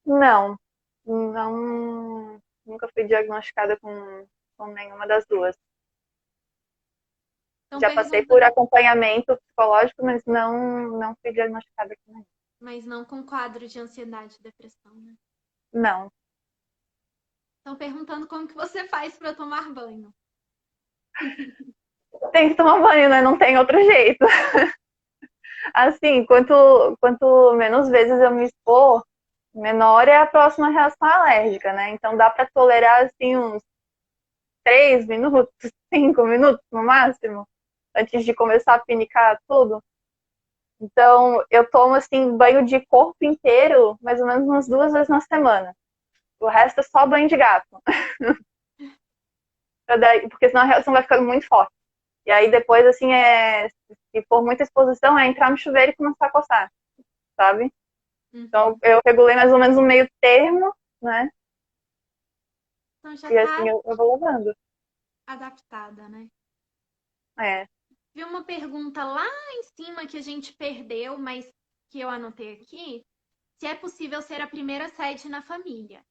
Não, não, nunca fui diagnosticada com nenhuma das duas. Estão Já passei por perguntando, acompanhamento psicológico, mas não fui diagnosticada com nenhuma. mas não com quadro de ansiedade e depressão, né? Não. Estão perguntando como que você faz para tomar banho. Tem que tomar banho, né? Não tem outro jeito. Assim, quanto menos vezes eu me expor, menor é a próxima reação alérgica, né? Então dá para tolerar, assim, uns 3 minutos, 5 minutos no máximo, antes de começar a pinicar tudo. Então, eu tomo, assim, banho de corpo inteiro, mais ou menos umas 2 vezes na semana. O resto é só banho de gato. Porque senão a reação vai ficando muito forte. E aí depois, assim, se for muita exposição, é entrar no chuveiro e começar a coçar, sabe? Então, Uhum. eu regulei mais ou menos um meio termo, né? Então já E assim tá eu vou levando. adaptada, né? É, Vi uma pergunta lá em cima que a gente perdeu, mas que eu anotei aqui. Se é possível ser a primeira sede na família.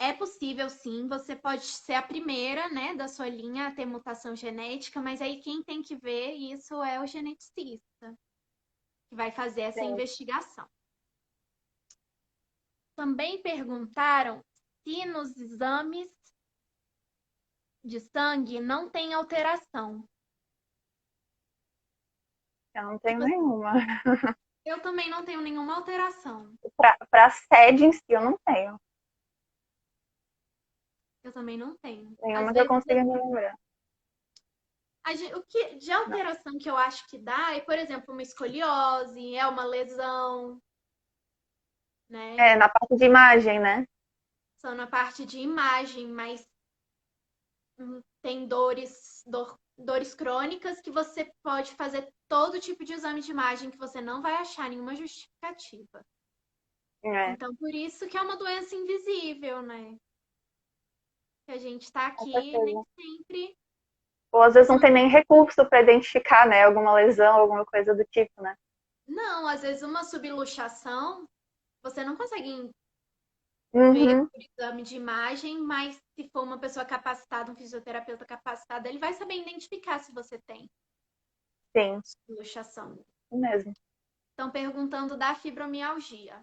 É possível, sim. Você pode ser a primeira, né, da sua linha a ter mutação genética, mas aí quem tem que ver isso é o geneticista, que vai fazer essa sim. investigação. Também perguntaram se nos exames de sangue não tem alteração. Eu não tenho Tipo assim, nenhuma. eu também não tenho nenhuma alteração. Pra sede em si, eu não tenho. Eu também não tenho. Às Nenhuma que eu vezes, consiga me lembrar. o que de Não. alteração que eu acho que dá é, por exemplo, uma escoliose, é uma lesão, né? É, na parte de imagem, né? São na parte de imagem, mas tem dores crônicas que você pode fazer todo tipo de exame de imagem que você não vai achar nenhuma justificativa. É, Então, por isso que é uma doença invisível, né? Que a gente está com aqui e nem certeza. sempre. Ou às vezes não tem nem recurso para identificar, né? Alguma lesão, alguma coisa do tipo, né? Não, às vezes uma subluxação você não consegue ver Uhum, por exame de imagem, mas se for uma pessoa capacitada, um fisioterapeuta capacitado, ele vai saber identificar se você tem sim, luxação. isso mesmo. Estão perguntando da fibromialgia.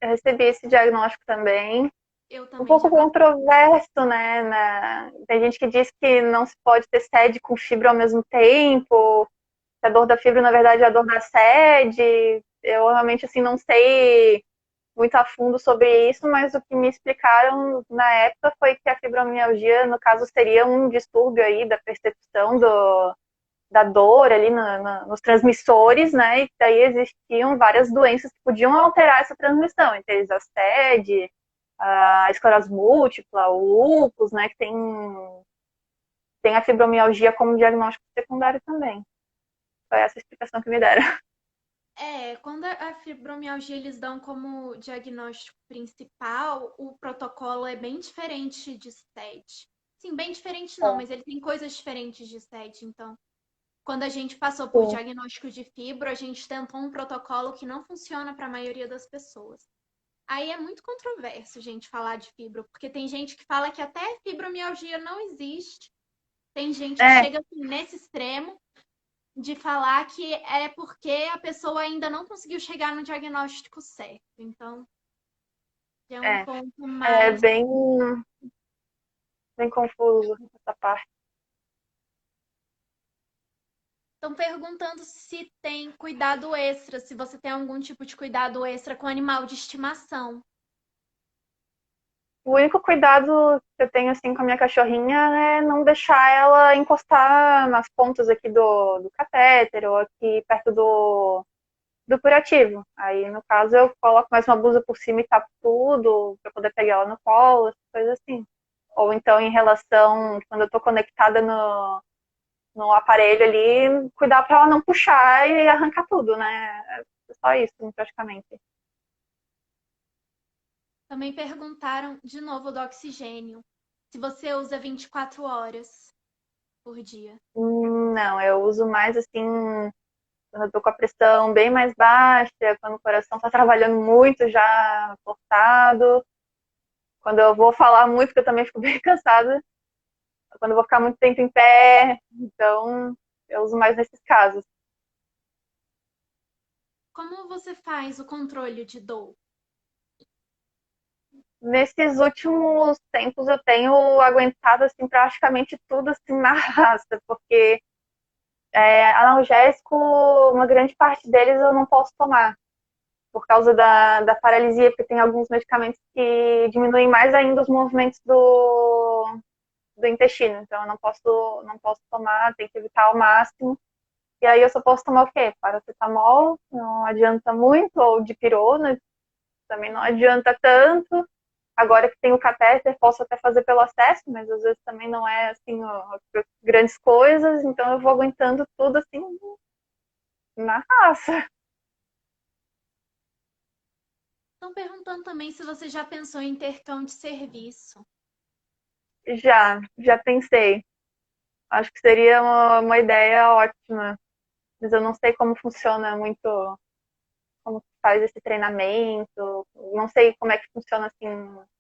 Eu recebi esse diagnóstico também. Eu Um também pouco já passei. controverso, né? Tem gente que diz que não se pode ter sede com fibra ao mesmo tempo. A dor da fibra, na verdade, é a dor da sede. Eu realmente assim não sei muito a fundo sobre isso, mas o que me explicaram na época foi que a fibromialgia, no caso, seria um distúrbio aí da percepção da dor ali nos transmissores, né? E daí existiam várias doenças que podiam alterar essa transmissão, entre eles a sede, a esclerose múltipla, o lúpus, né? Que tem a fibromialgia como diagnóstico secundário também. Foi essa a explicação que me deram. Quando a fibromialgia eles dão como diagnóstico principal, o protocolo é bem diferente de STED. Sim, bem diferente não, mas ele tem coisas diferentes de STED. Então, quando a gente passou por Sim. diagnóstico de fibro, a gente tentou um protocolo que não funciona para a maioria das pessoas. Aí é muito controverso, gente, falar de fibro, porque tem gente que fala que até fibromialgia não existe. Tem gente que É, chega assim, nesse extremo de falar que é porque a pessoa ainda não conseguiu chegar no diagnóstico certo. Então, é um é, ponto é mais. bem confuso essa parte. Estão perguntando se tem cuidado extra, se você tem algum tipo de cuidado extra com animal de estimação. O único cuidado que eu tenho assim com a minha cachorrinha é não deixar ela encostar nas pontas aqui do catéter ou aqui perto do do curativo. Aí, no caso, eu coloco mais uma blusa por cima e tapo tudo, pra poder pegar ela no colo, essas coisas assim. Ou então, em relação, quando eu tô conectada no aparelho ali, cuidar pra ela não puxar e arrancar tudo, né? É só isso, praticamente. Também perguntaram de novo do oxigênio. Se você usa 24 horas por dia. Não, eu uso mais assim, quando eu tô com a pressão bem mais baixa, quando o coração tá trabalhando muito já forçado, quando eu vou falar muito, que eu também fico bem cansada, quando eu vou ficar muito tempo em pé, então eu uso mais nesses casos. Como você faz o controle de dor? Nesses últimos tempos eu tenho aguentado assim praticamente tudo assim na raça, porque analgésico, uma grande parte deles eu não posso tomar por causa da paralisia, porque tem alguns medicamentos que diminuem mais ainda os movimentos do intestino. Então eu não posso tomar, tem que evitar ao máximo. E aí eu só posso tomar o quê? Paracetamol, não adianta muito, ou dipirona, também não adianta tanto. Agora que tem o catéter, posso até fazer pelo acesso, mas às vezes também não é assim, ó, grandes coisas, então eu vou aguentando tudo assim na raça. Estão perguntando também se você já pensou em ter cão de serviço. Já pensei. Acho que seria uma ideia ótima, mas eu não sei como funciona muito, como que faz esse treinamento, não sei como é que funciona assim muito.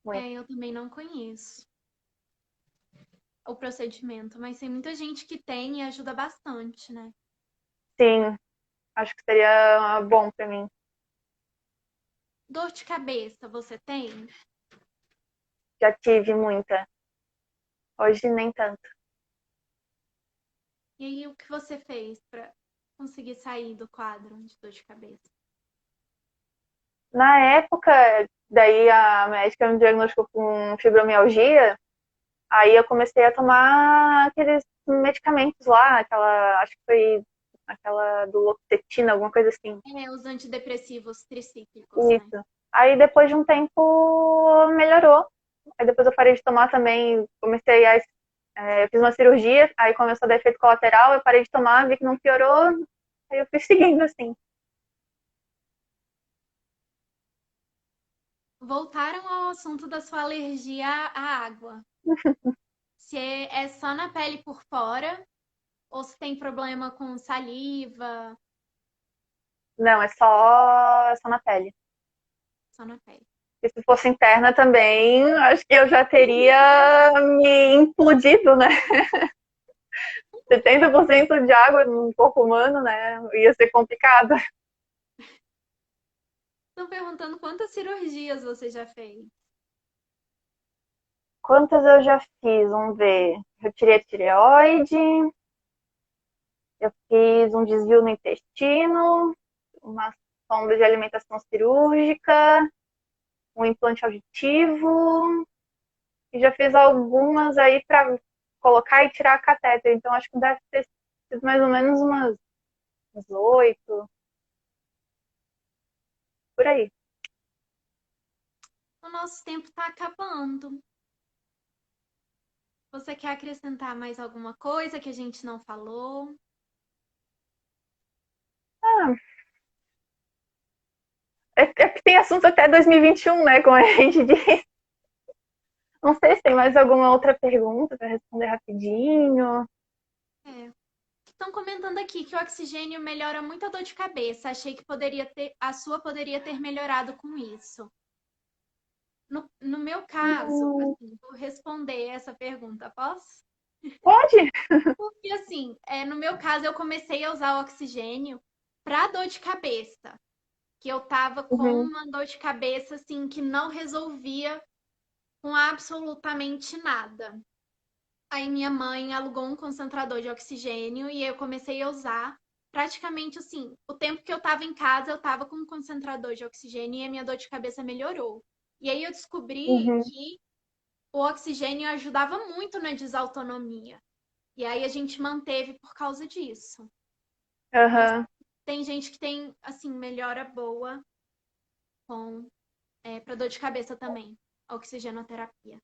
Eu também não conheço o procedimento, mas tem muita gente que tem e ajuda bastante, né? Sim, acho que seria bom para mim. Dor de cabeça, você tem? Já tive muita, hoje nem tanto. E aí, o que você fez para conseguir sair do quadro de dor de cabeça? Na época, daí a médica me diagnosticou com fibromialgia, aí eu comecei a tomar aqueles medicamentos lá, acho que foi aquela do Loxetina, alguma coisa assim. Os antidepressivos tricíclicos, né? Isso. Aí depois de um tempo melhorou. Aí depois eu parei de tomar também, comecei a. Eu fiz uma cirurgia, aí começou a dar efeito colateral, eu parei de tomar, vi que não piorou, aí eu fui seguindo assim. Voltaram ao assunto da sua alergia à água. Se é só na pele por fora ou se tem problema com saliva, Não, é só na pele. só na pele. E se fosse interna também, acho que eu já teria me implodido, né? 70% de água no corpo humano, né? Ia ser complicado. Estão perguntando quantas cirurgias você já fez. Quantas eu já fiz? Vamos ver. Eu tirei a tireoide, eu fiz um desvio no intestino, uma sonda de alimentação cirúrgica, um implante auditivo, e já fiz algumas aí para colocar e tirar a catéter. Então acho que deve ter sido mais ou menos umas 8, por aí. O nosso tempo está acabando. Você quer acrescentar mais alguma coisa que a gente não falou? Ah, é que tem assunto até 2021, né? Como a gente diz. Não sei se tem mais alguma outra pergunta para responder rapidinho. É. Estão comentando aqui que o oxigênio melhora muito a dor de cabeça. Achei que a sua poderia ter melhorado com isso. No meu caso, assim, vou responder essa pergunta, posso? Pode? Porque assim, no meu caso, eu comecei a usar o oxigênio para dor de cabeça. Que eu tava com Uhum, uma dor de cabeça, assim, que não resolvia com absolutamente nada. Aí minha mãe alugou um concentrador de oxigênio e eu comecei a usar. Praticamente assim, o tempo que eu tava em casa, eu tava com um concentrador de oxigênio e a minha dor de cabeça melhorou. E aí eu descobri uhum, que o oxigênio ajudava muito na desautonomia. E aí a gente manteve por causa disso. Mas uhum. Tem gente que tem, assim, melhora boa com para dor de cabeça também, a oxigenoterapia.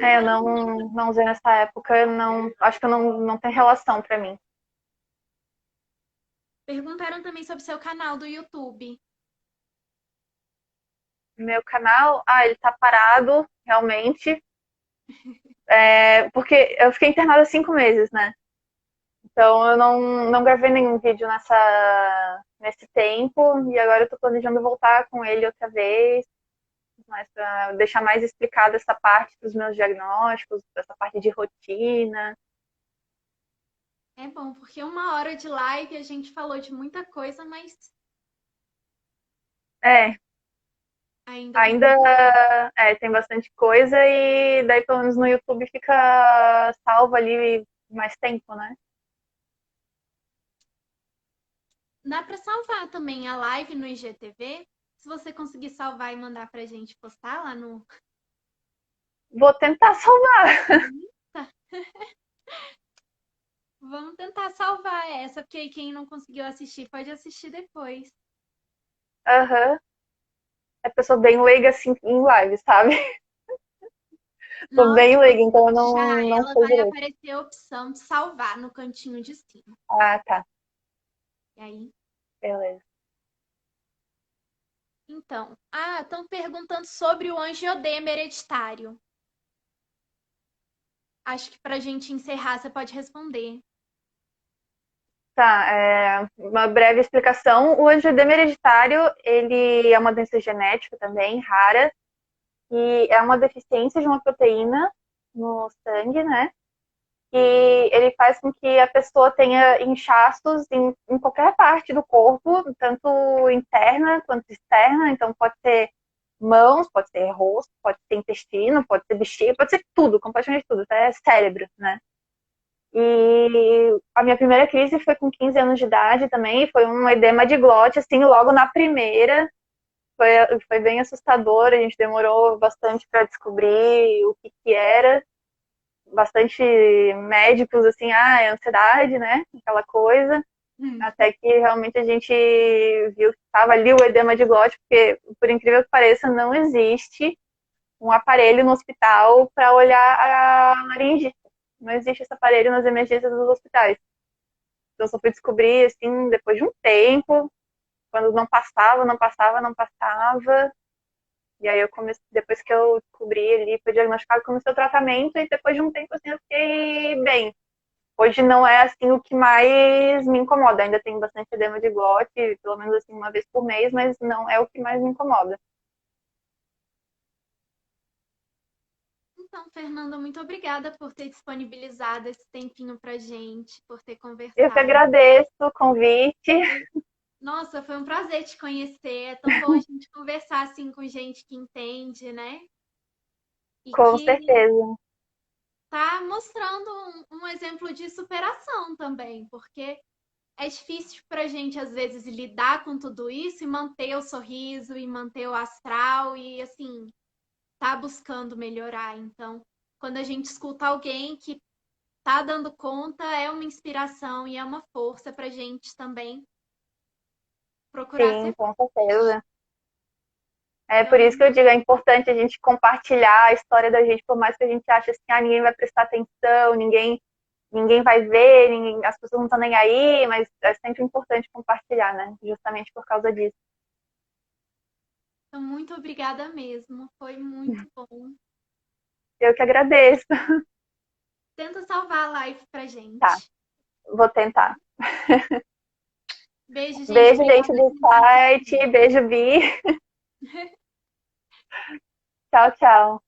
Eu Perguntaram, não usei nessa época, não, acho que não tem relação pra mim. perguntaram também sobre seu canal do YouTube. Meu canal, ele tá parado, realmente, porque eu fiquei internada 5 meses, né? Então eu não gravei nenhum vídeo nesse tempo, e agora eu tô planejando voltar com ele outra vez, mas pra deixar mais explicada essa parte dos meus diagnósticos, essa parte de rotina. É bom, porque 1 hora de live a gente falou de muita coisa, mas É, ainda tem ainda muita coisa. tem bastante coisa e daí pelo menos no YouTube fica salvo ali mais tempo, né? Dá para salvar também a live no IGTV. Se você conseguir salvar e mandar pra gente postar lá no. Vou tentar salvar. Tá. Vamos tentar salvar essa, porque aí quem não conseguiu assistir pode assistir depois. Aham. É pessoa bem leiga assim em live, sabe? Tô Na hora bem que leiga, você então eu fechar, não ela sei vai direito. aparecer a opção de salvar no cantinho de cima. Ah, tá. E aí, Beleza. então, estão perguntando sobre o angiodema hereditário. Acho que pra gente encerrar, você pode responder. Tá, uma breve explicação. O angioedema hereditário, ele é uma doença genética também, rara, e é uma deficiência de uma proteína no sangue, né? E ele faz com que a pessoa tenha inchaços em qualquer parte do corpo, tanto interna quanto externa. Então, pode ser mãos, pode ser rosto, pode ser intestino, pode ser bexiga, pode ser tudo, completamente tudo, até cérebro, né? E a minha primeira crise foi com 15 anos de idade também, foi um edema de glote, assim, logo na primeira. Foi, foi bem assustador, a gente demorou bastante para descobrir o que era. Bastante médicos, assim, é ansiedade, né? Aquela coisa. Hum. Até que realmente a gente viu que estava ali o edema de glote, porque, por incrível que pareça, não existe um aparelho no hospital para olhar a laringe. Não existe esse aparelho nas emergências dos hospitais. Então, eu só fui descobrir, assim, depois de um tempo, quando não passava, não passava, não passava. E aí eu comecei, depois que eu descobri ali, foi diagnosticado, comecei o tratamento e depois de um tempo, assim, eu fiquei bem. Hoje não é, assim, o que mais me incomoda. Ainda tenho bastante edema de glote, pelo menos, assim, uma vez por mês, mas não é o que mais me incomoda. Então, Fernanda, muito obrigada por ter disponibilizado esse tempinho pra gente, por ter Eu que conversado. agradeço o convite, Nossa, foi um prazer te conhecer. É tão bom a gente conversar assim com gente que entende, né? E com que certeza. tá mostrando um exemplo de superação também, porque é difícil pra gente, às vezes, lidar com tudo isso e manter o sorriso e manter o astral e, assim, tá buscando melhorar. Então, quando a gente escuta alguém que tá dando conta, é uma inspiração e é uma força pra gente também procurar Sim, ser com forte. certeza. É por isso que Então, eu digo, é importante a gente compartilhar a história da gente, por mais que a gente ache assim, ninguém vai prestar atenção, ninguém vai ver, as pessoas não estão nem aí, mas é sempre importante compartilhar, né? Justamente por causa disso. então, muito obrigada mesmo. Foi muito bom. Eu que agradeço. Tenta salvar a live pra Tá, gente. vou tentar. Beijo, gente. Beijo, Obrigada gente a do quem tá site. assistindo. Beijo, Bi. Tchau, tchau.